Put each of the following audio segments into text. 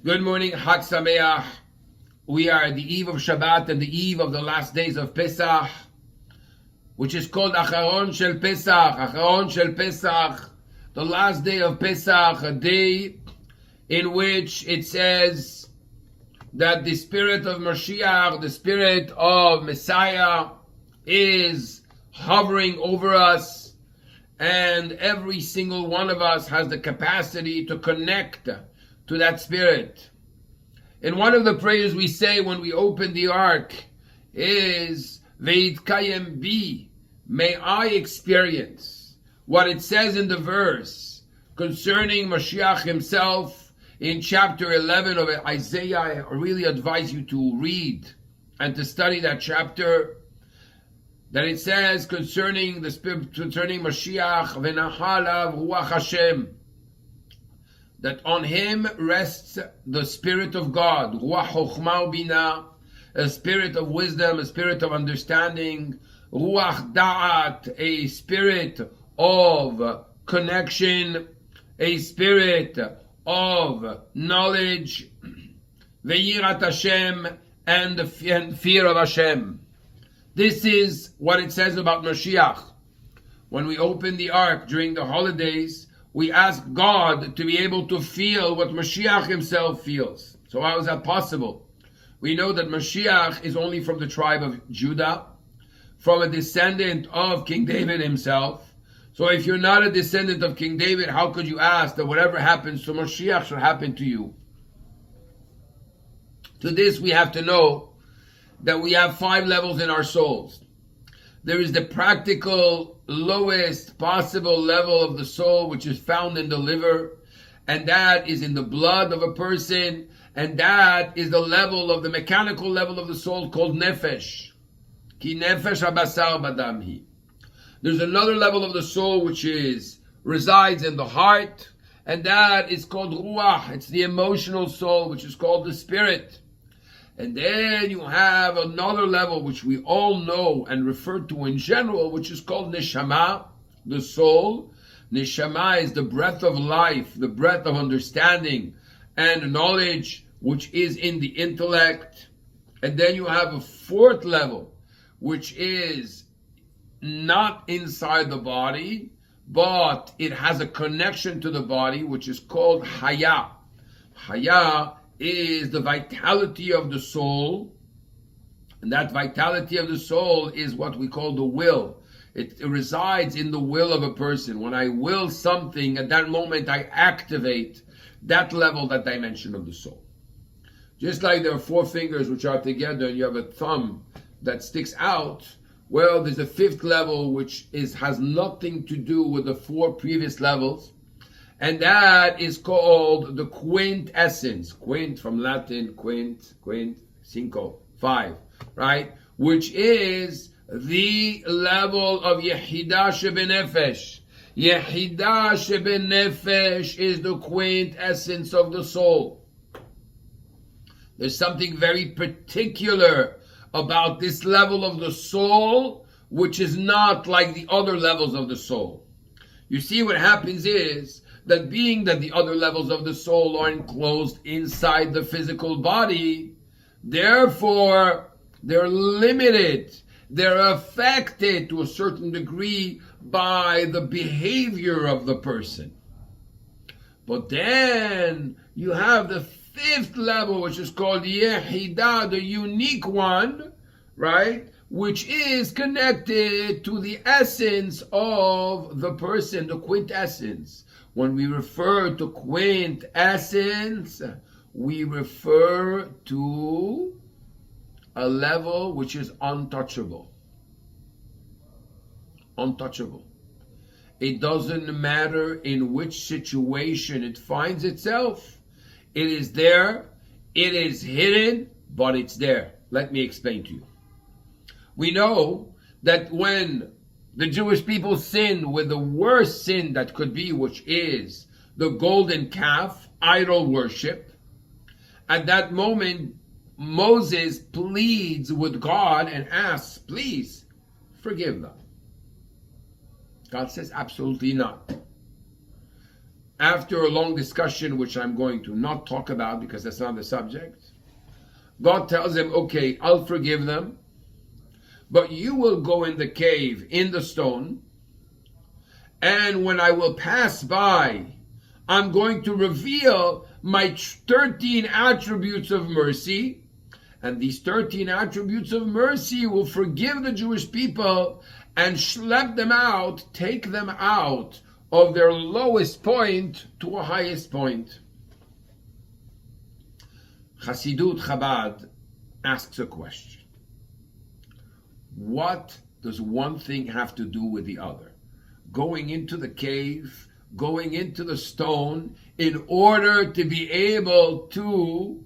Good morning, Chag Sameach. We are at the eve of Shabbat and the eve of the last days of Pesach, which is called Acharon Shel Pesach. Acharon Shel Pesach, the last day of Pesach, a day in which it says that the spirit of Mashiach, the spirit of Messiah, is hovering over us, and every single one of us has the capacity to connect to that spirit. And one of the prayers we say when we open the ark is, Veitkayem bi, may I experience what it says in the verse concerning Mashiach himself in chapter 11 of Isaiah. I really advise you to read and to study that chapter, that it says concerning the spirit, concerning Mashiach, V'nachalav Ruach Hashem, that on him rests the Spirit of God, Ruach Chochmah Ubina, a spirit of wisdom, a spirit of understanding, Ruach Da'at, a spirit of connection, a spirit of knowledge, Ve'irat Hashem, and the fear of Hashem. This is what it says about Mashiach. When we open the ark during the holidays, we ask God to be able to feel what Mashiach himself feels. So how is that possible? We know that Mashiach is only from the tribe of Judah, from a descendant of King David himself. So if you're not a descendant of King David, how could you ask that whatever happens to Mashiach should happen to you? To this we have to know that we have 5 levels in our souls. There is the practical, lowest possible level of the soul, which is found in the liver, and that is in the blood of a person, and that is the level of the mechanical level of the soul called nefesh. Ki nefesh habasar badamhi. There's another level of the soul which resides in the heart, and that is called ruach. It's the emotional soul, which is called the spirit. And then you have another level which we all know and refer to in general, which is called neshama, the soul. Neshama is the breath of life, the breath of understanding and knowledge, which is in the intellect. And then you have a 4th level, which is not inside the body, but it has a connection to the body, which is called haya. Haya is the vitality of the soul, and that vitality of the soul is what we call the will. It resides in the will of a person. When I will something, at that moment I activate that level, that dimension of the soul. Just like there are 4 fingers which are together and you have a thumb that sticks out, well, there's a 5th level which has nothing to do with the 4 previous levels, and that is called the quintessence. Quint from Latin, quint, cinco, 5, right? Which is the level of Yehidah shebenefesh. Yehidah shebenefesh is the quintessence of the soul. There's something very particular about this level of the soul, which is not like the other levels of the soul. You see, what happens is that being that the other levels of the soul are enclosed inside the physical body, therefore they're limited, they're affected to a certain degree by the behavior of the person. But then you have the 5th level, which is called Yehidah, the unique one, right? Which is connected to the essence of the person, the quintessence. When we refer to quintessence, we refer to a level which is untouchable. Untouchable. It doesn't matter in which situation it finds itself. It is there, it is hidden, but it's there. Let me explain to you. We know that when the Jewish people sin with the worst sin that could be, which is the golden calf, idol worship, at that moment, Moses pleads with God and asks, please, forgive them. God says, absolutely not. after a long discussion, which I'm going to not talk about because that's not the subject, God tells him, okay, I'll forgive them, but you will go in the cave, in the stone, and when I will pass by, I'm going to reveal my 13 attributes of mercy, and these 13 attributes of mercy will forgive the Jewish people and schlep them out, take them out of their lowest point to a highest point. Hasidut Chabad asks a question. What does one thing have to do with the other? Going into the cave, going into the stone, in order to be able to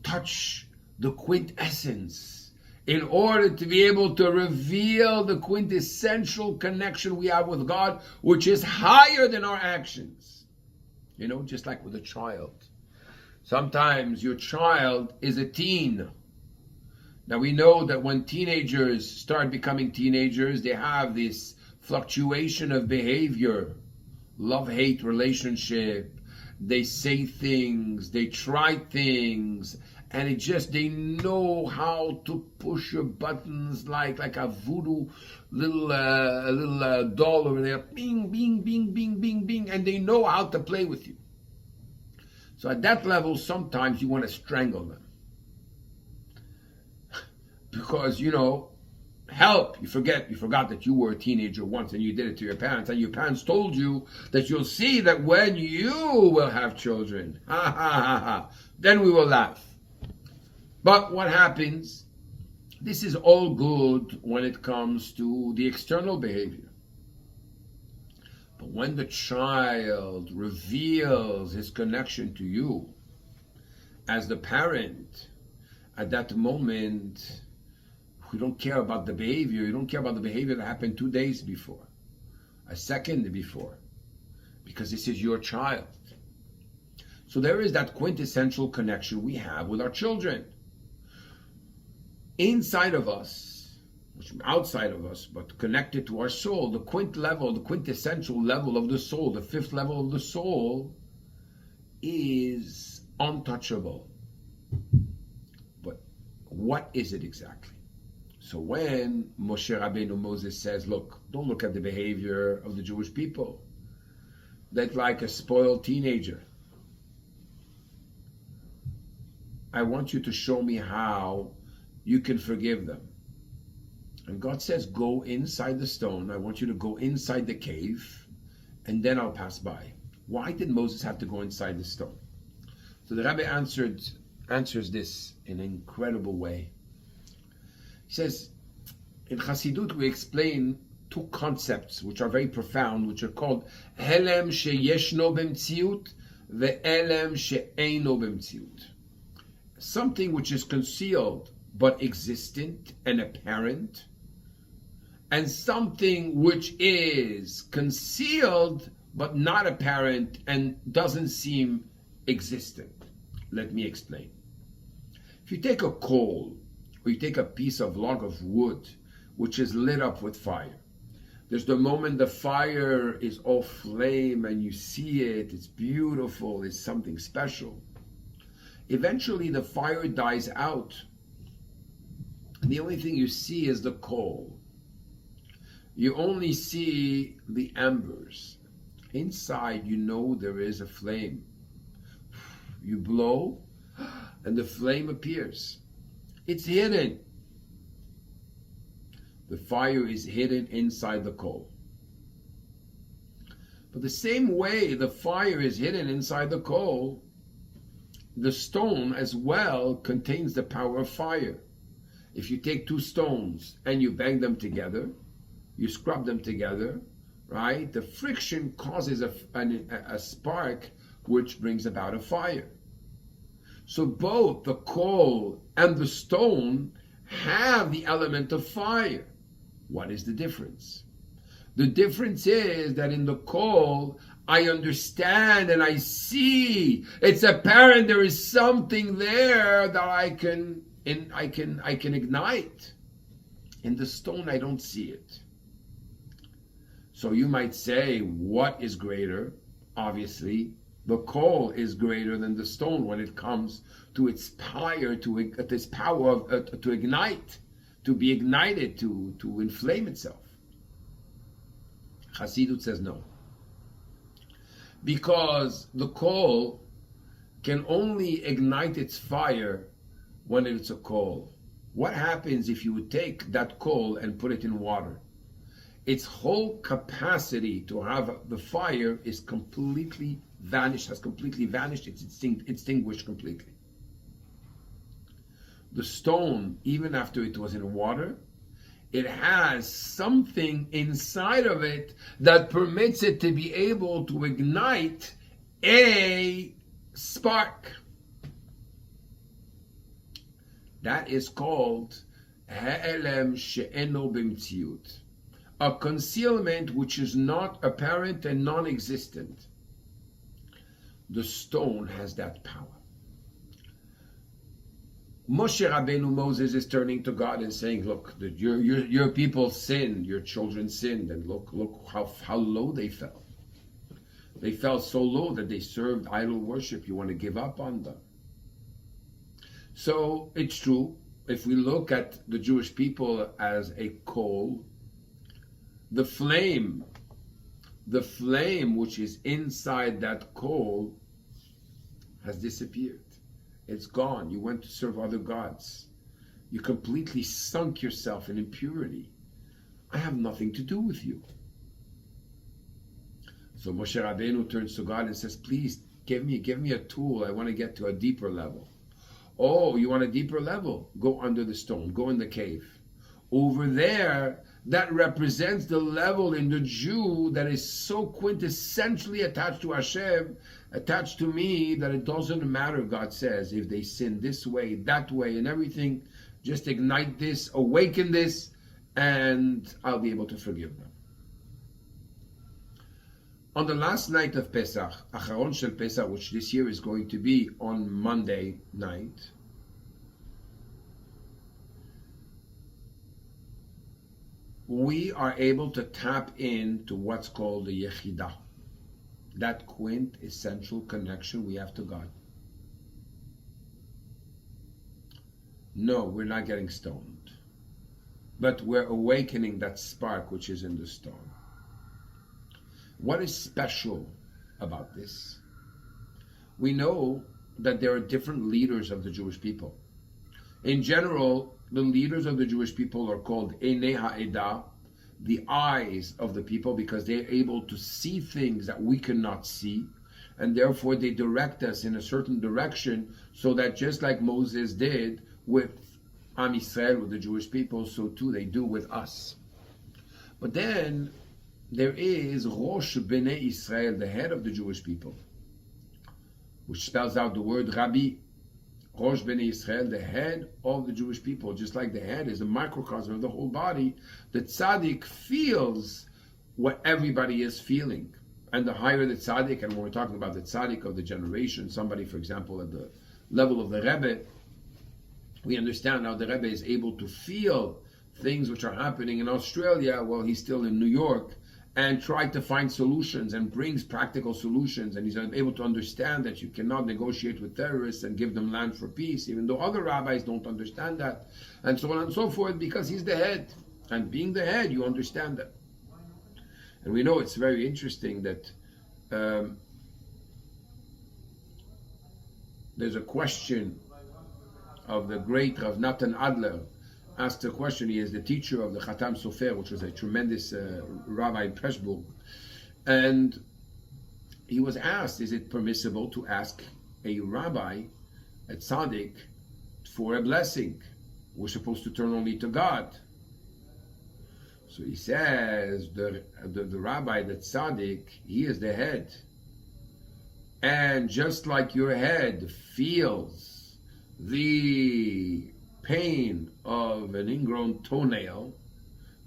touch the quintessence, in order to be able to reveal the quintessential connection we have with God, which is higher than our actions. You know, just like with a child. Sometimes your child is a teen. Now we know that when teenagers start becoming teenagers, they have this fluctuation of behavior, love-hate relationship. They say things, they try things, and they know how to push your buttons like a voodoo little doll over there. Bing, bing, bing, bing, bing, bing, and they know how to play with you. So at that level, sometimes you want to strangle them. Because, help, you forgot that you were a teenager once and you did it to your parents, and your parents told you that you'll see that when you will have children, then we will laugh. But what happens? This is all good when it comes to the external behavior. But when the child reveals his connection to you as the parent, at that moment, we don't care about the behavior. You don't care about the behavior that happened 2 days before, a second before, because this is your child. So there is that quintessential connection we have with our children. Inside of us, which outside of us, but connected to our soul, the quintessential level of the soul, the fifth level of the soul, is untouchable. But what is it exactly? So when Moshe Rabbeinu Moses says, look, don't look at the behavior of the Jewish people. They're like a spoiled teenager. I want you to show me how you can forgive them. And God says, go inside the stone. I want you to go inside the cave, and then I'll pass by. Why did Moses have to go inside the stone? So the Rabbi answers this in an incredible way. He says, in Chassidut we explain two concepts which are very profound, which are called Helem sheyeshno b'mtziut ve'elem she'eino b'mtziut. Something which is concealed but existent and apparent, and something which is concealed but not apparent and doesn't seem existent. Let me explain. If you take a coal, or you take a piece of log of wood which is lit up with fire, there's the moment the fire is all flame and you see it, it's beautiful, it's something special. Eventually the fire dies out, and the only thing you see is the coal. You only see the embers. Inside, there is a flame. You blow, and the flame appears. It's hidden. The fire is hidden inside the coal. But the same way the fire is hidden inside the coal, the stone as well contains the power of fire. If you take two stones and you bang them together, you scrub them together, right? The friction causes a spark which brings about a fire. So both the coal and the stone have the element of fire. What is the difference? The difference is that in the coal, I understand and I see. It's apparent there is something there that I can ignite. In the stone, I don't see it. So you might say, what is greater? obviously, the coal is greater than the stone when it comes to its power, to ignite, to be ignited, to inflame itself. Chassidut says no. Because the coal can only ignite its fire when it's a coal. What happens if you would take that coal and put it in water? Its whole capacity to have the fire is completely vanished, has completely vanished, it's extinguished completely. The stone, even after it was in water, it has something inside of it that permits it to be able to ignite a spark. That is called ha'elem she'eno b'mtziut, a concealment which is not apparent and non-existent. The stone has that power. Moshe Rabbeinu, Moses, is turning to God and saying, look, your people sinned, your children sinned, and look how low they fell. They fell so low that they served idol worship. You want to give up on them. So it's true, if we look at the Jewish people as a coal, the flame which is inside that coal has disappeared. It's gone. You went to serve other gods. You completely sunk yourself in impurity. I have nothing to do with you. So Moshe Rabbeinu turns to God and says, please give me a tool. I want to get to a deeper level. Oh, you want a deeper level? Go under the stone. Go in the cave. Over there, that represents the level in the Jew that is so quintessentially attached to Hashem, attached to me, that it doesn't matter, God says, if they sin this way, that way, and everything. Just ignite this, awaken this, and I'll be able to forgive them. On the last night of Pesach, Acharon Shel Pesach, which this year is going to be on Monday night, we are able to tap into what's called the Yechidah, that quintessential connection we have to God. No, we're not getting stoned, but we're awakening that spark which is in the stone. What is special about this? We know that there are different leaders of the Jewish people. In general, the leaders of the Jewish people are called Einei Ha'edah, the eyes of the people, because they're able to see things that we cannot see, and therefore they direct us in a certain direction, so that just like Moses did with Am Yisrael, with the Jewish people, so too they do with us. But then there is Rosh Bnei Israel, the head of the Jewish people, which spells out the word Rabbi. Rosh Bnei Israel, the head of the Jewish people. Just like the head is a microcosm of the whole body, the tzaddik feels what everybody is feeling. And the higher the tzaddik, and when we're talking about the tzaddik of the generation, somebody, for example, at the level of the Rebbe, we understand how the Rebbe is able to feel things which are happening in Australia while he's still in New York, and try to find solutions and brings practical solutions, and he's able to understand that you cannot negotiate with terrorists and give them land for peace, even though other rabbis don't understand that, and so on and so forth, because he's the head. And being the head, you understand that. And we know it's very interesting that there's a question of the great Rav Natan Adler, asked a question. He is the teacher of the Khatam Sofer, which was a tremendous rabbi in Pressburg. And he was asked, is it permissible to ask a rabbi, a tzaddik, for a blessing? We're supposed to turn only to God. So he says, the rabbi, the tzaddik, he is the head. And just like your head feels the pain of an ingrown toenail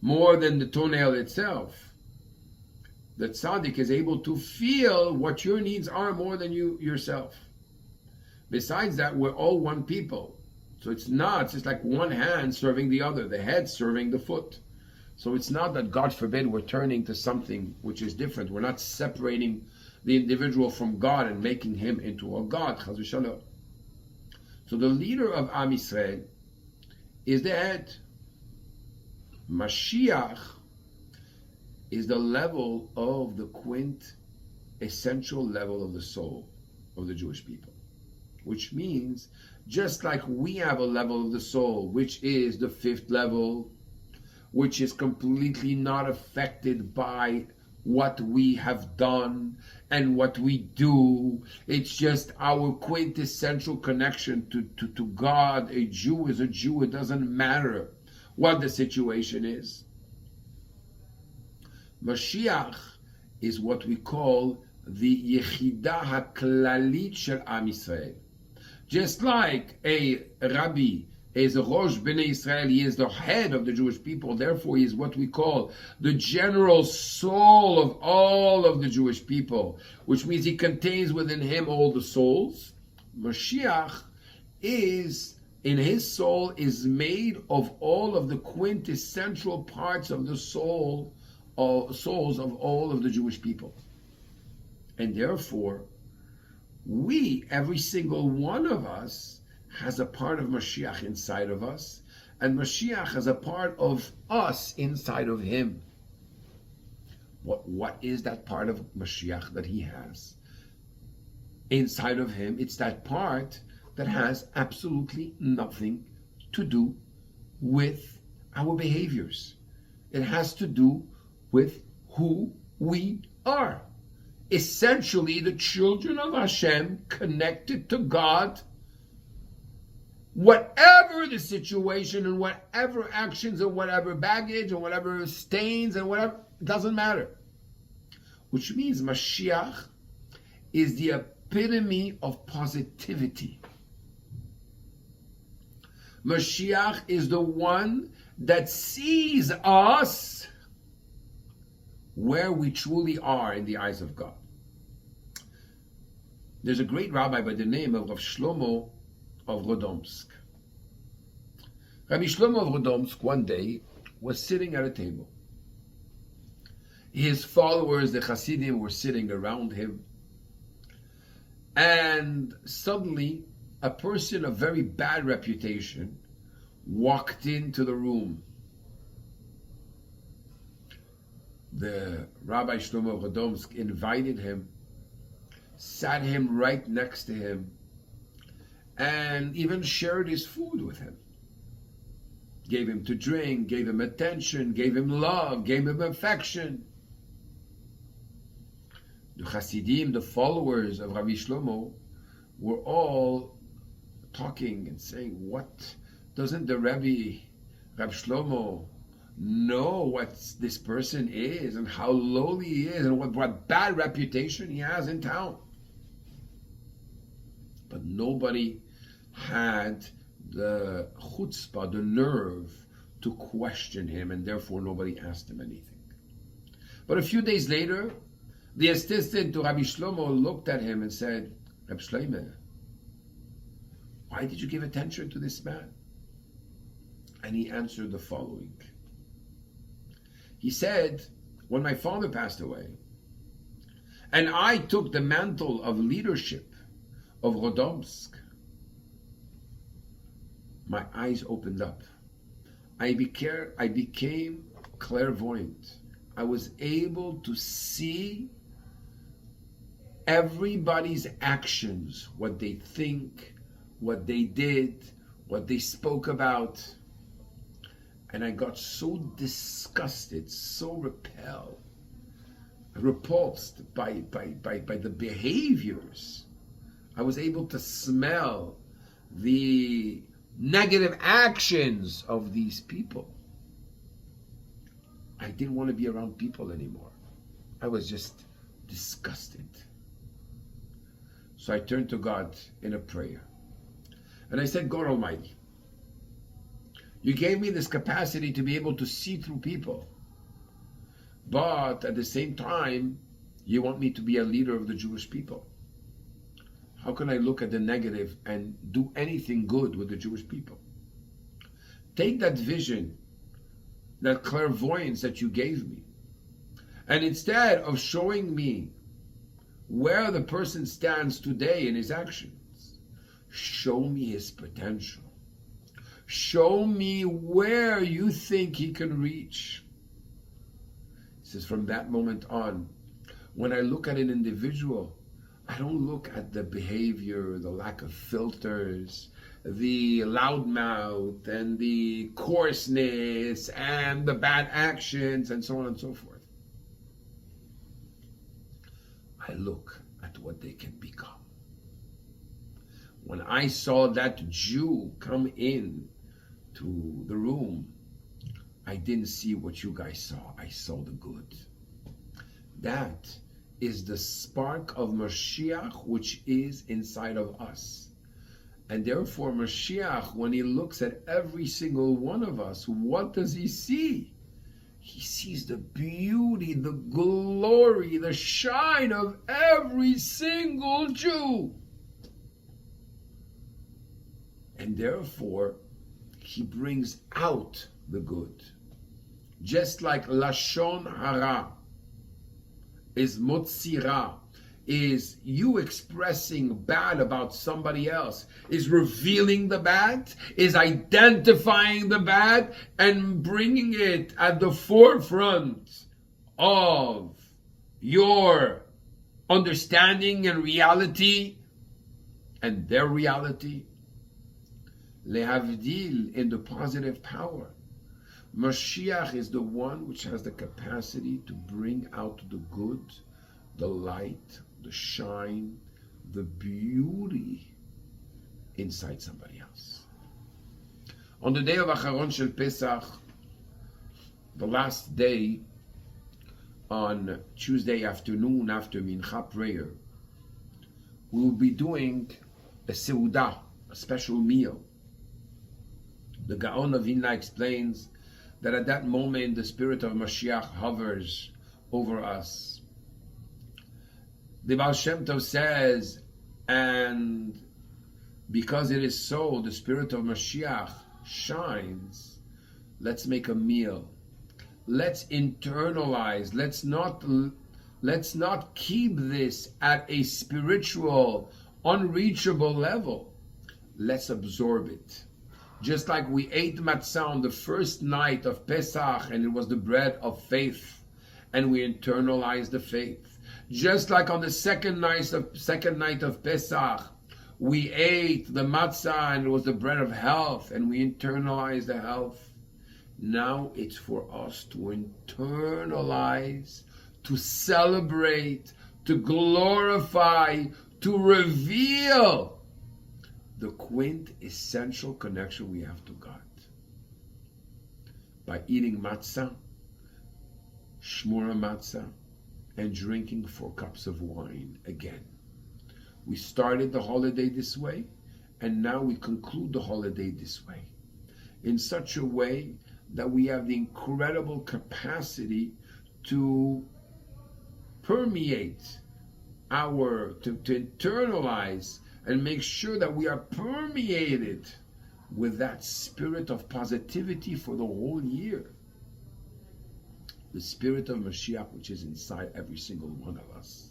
more than the toenail itself, the tzaddik is able to feel what your needs are more than you yourself. Besides that, we're all one people. So it's just like one hand serving the other, the head serving the foot. So it's not that, God forbid, we're turning to something which is different. We're not separating the individual from God and making him into a God, chas v'shalom. So the leader of Am Yisrael is the head. Mashiach is the level of the essential level of the soul of the Jewish people. Which means, just like we have a level of the soul, which is the fifth level, which is completely not affected by what we have done and what we do. It's just our quintessential connection to God. A Jew is a Jew. It doesn't matter what the situation is. Mashiach is what we call the Yechida HaKlalit Shel Am Yisrael. Just like a Rabbi is a Rosh Bnei Israel, he is the head of the Jewish people, therefore he is what we call the general soul of all of the Jewish people, which means he contains within him all the souls. Mashiach is, in his soul, is made of all of the quintessential parts of the souls of all of the Jewish people. And therefore, we, every single one of us, has a part of Mashiach inside of us, and Mashiach has a part of us inside of him. What is that part of Mashiach that he has inside of him? It's that part that has absolutely nothing to do with our behaviors. It has to do with who we are. Essentially, the children of Hashem connected to God. Whatever the situation and whatever actions and whatever baggage and whatever stains and whatever, it doesn't matter. Which means Mashiach is the epitome of positivity. Mashiach is the one that sees us where we truly are in the eyes of God. There's a great rabbi by the name of Rav Shlomo of Rodomsk. Rabbi Shlomo of Rodomsk one day was sitting at a table. His followers, the Hasidim, were sitting around him, and suddenly a person of very bad reputation walked into the room. The Rabbi Shlomo of Rodomsk invited him, sat him right next to him, and even shared his food with him. Gave him to drink, gave him attention, gave him love, gave him affection. The Hasidim, the followers of Rabbi Shlomo, were all talking and saying, what? Doesn't the Rabbi Shlomo know what this person is and how lowly he is and what bad reputation he has in town? But nobody had the chutzpah, the nerve, to question him, and therefore nobody asked him anything. But a few days later, the assistant to Rabbi Shlomo looked at him and said, Rabbi Shlomo, why did you give attention to this man? And he answered the following. He said, when my father passed away, and I took the mantle of leadership of Rodomsk, my eyes opened up. I became clairvoyant. I was able to see everybody's actions, what they think, what they did, what they spoke about. And I got so disgusted, so repulsed by the behaviors. I was able to smell the negative actions of these people. I didn't want to be around people anymore. I was just disgusted. So I turned to God in a prayer. And I said, God Almighty, you gave me this capacity to be able to see through people. But at the same time, you want me to be a leader of the Jewish people. How can I look at the negative and do anything good with the Jewish people? Take that vision, that clairvoyance that you gave me, and instead of showing me where the person stands today in his actions. Show me his potential. Show me where you think he can reach. He says, from that moment on, when I look at an individual, I don't look at the behavior, the lack of filters, the loudmouth, and the coarseness, and the bad actions, and so on and so forth. I look at what they can become. When I saw that Jew come in to the room, I didn't see what you guys saw. I saw the good. That is the spark of Mashiach, which is inside of us. And therefore, Mashiach, when he looks at every single one of us, what does he see? He sees the beauty, the glory, the shine of every single Jew. And therefore, he brings out the good. Just like Lashon Hara is Motzira, is you expressing bad about somebody else, is revealing the bad, is identifying the bad and bringing it at the forefront of your understanding and reality and their reality. Lehavdil, in the positive power. Mashiach is the one which has the capacity to bring out the good, the light, the shine, the beauty inside somebody else. On the day of Acharon Shel Pesach, the last day, on Tuesday afternoon after Mincha prayer, we will be doing a seudah, a special meal. The Gaon of Vilna explains that at that moment the spirit of Mashiach hovers over us. The Baal Shem Tov says, and because it is so, the spirit of Mashiach shines. Let's make a meal. Let's internalize. Let's not keep this at a spiritual, unreachable level. Let's absorb it. Just like we ate matzah on the first night of Pesach, and it was the bread of faith, and we internalized the faith. Just like on the second night of Pesach, we ate the matzah, and it was the bread of health, and we internalized the health. Now it's for us to internalize, to celebrate, to glorify, to reveal the quintessential connection we have to God. By eating matzah, shmura matzah, and drinking 4 cups of wine again. We started the holiday this way, and now we conclude the holiday this way. In such a way that we have the incredible capacity to permeate to internalize and make sure that we are permeated with that spirit of positivity for the whole year. The spirit of Mashiach, which is inside every single one of us.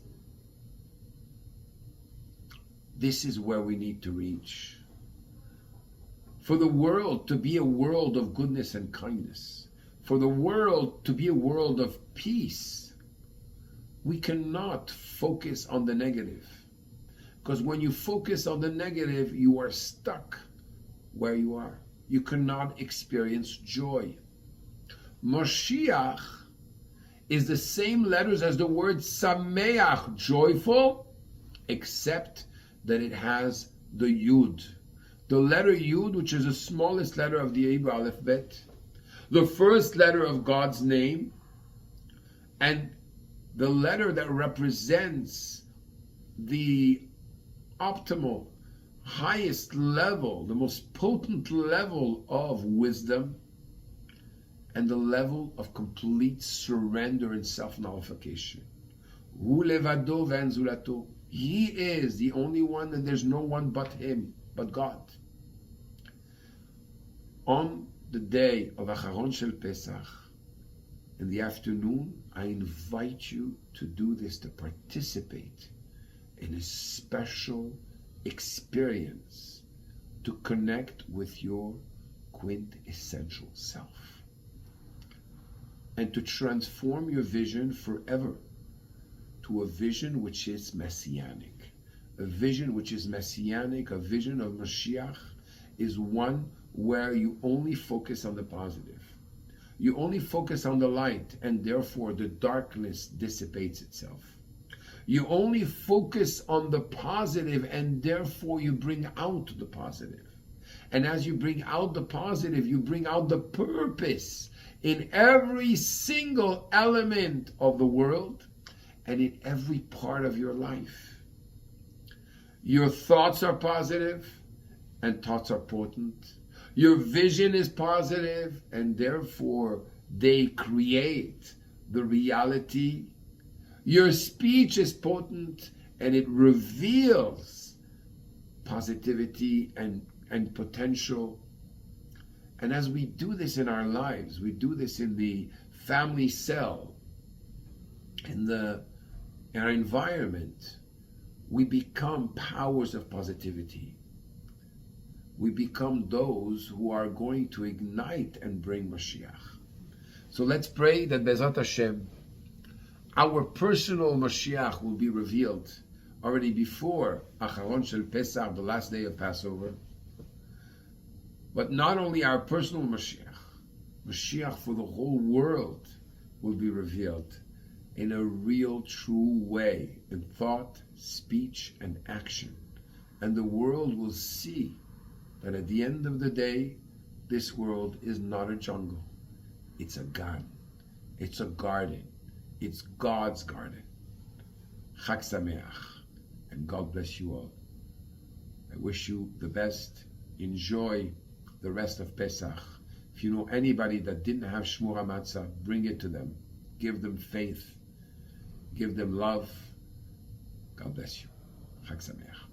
This is where we need to reach. For the world to be a world of goodness and kindness, for the world to be a world of peace, we cannot focus on the negative. Because when you focus on the negative, you are stuck where you are. You cannot experience joy. Mashiach is the same letters as the word sameach, joyful, except that it has the yud. The letter yud, which is the smallest letter of the Hebrew alphabet, the first letter of God's name, and the letter that represents the optimal, highest level, the most potent level of wisdom, and the level of complete surrender and self-nullification. Hu levado ve'en zulato. He is the only one, and there's no one but him, but God. On the day of Acharon Shel Pesach, in the afternoon, I invite you to do this, to participate in a special experience to connect with your quintessential self and to transform your vision forever to a vision which is messianic. A vision which is messianic, a vision of Mashiach, is one where you only focus on the positive. You only focus on the light, and therefore the darkness dissipates itself. You only focus on the positive, and therefore you bring out the positive. And as you bring out the positive, you bring out the purpose in every single element of the world and in every part of your life. Your thoughts are positive, and thoughts are potent. Your vision is positive, and therefore they create the reality. Your speech is potent, and it reveals positivity and potential. And as we do this in our lives, we do this in the family cell, in our environment, we become powers of positivity. We become those who are going to ignite and bring Mashiach. So let's pray that Bezat Hashem, our personal Mashiach will be revealed already before Acharon Shel Pesach, the last day of Passover. But not only our personal Mashiach, Mashiach for the whole world will be revealed in a real, true way, in thought, speech, and action. And the world will see that at the end of the day, this world is not a jungle. It's a garden. It's a garden. It's God's garden. Chag Sameach. And God bless you all. I wish you the best. Enjoy the rest of Pesach. If you know anybody that didn't have Shmura Matzah, bring it to them. Give them faith. Give them love. God bless you. Chag Sameach.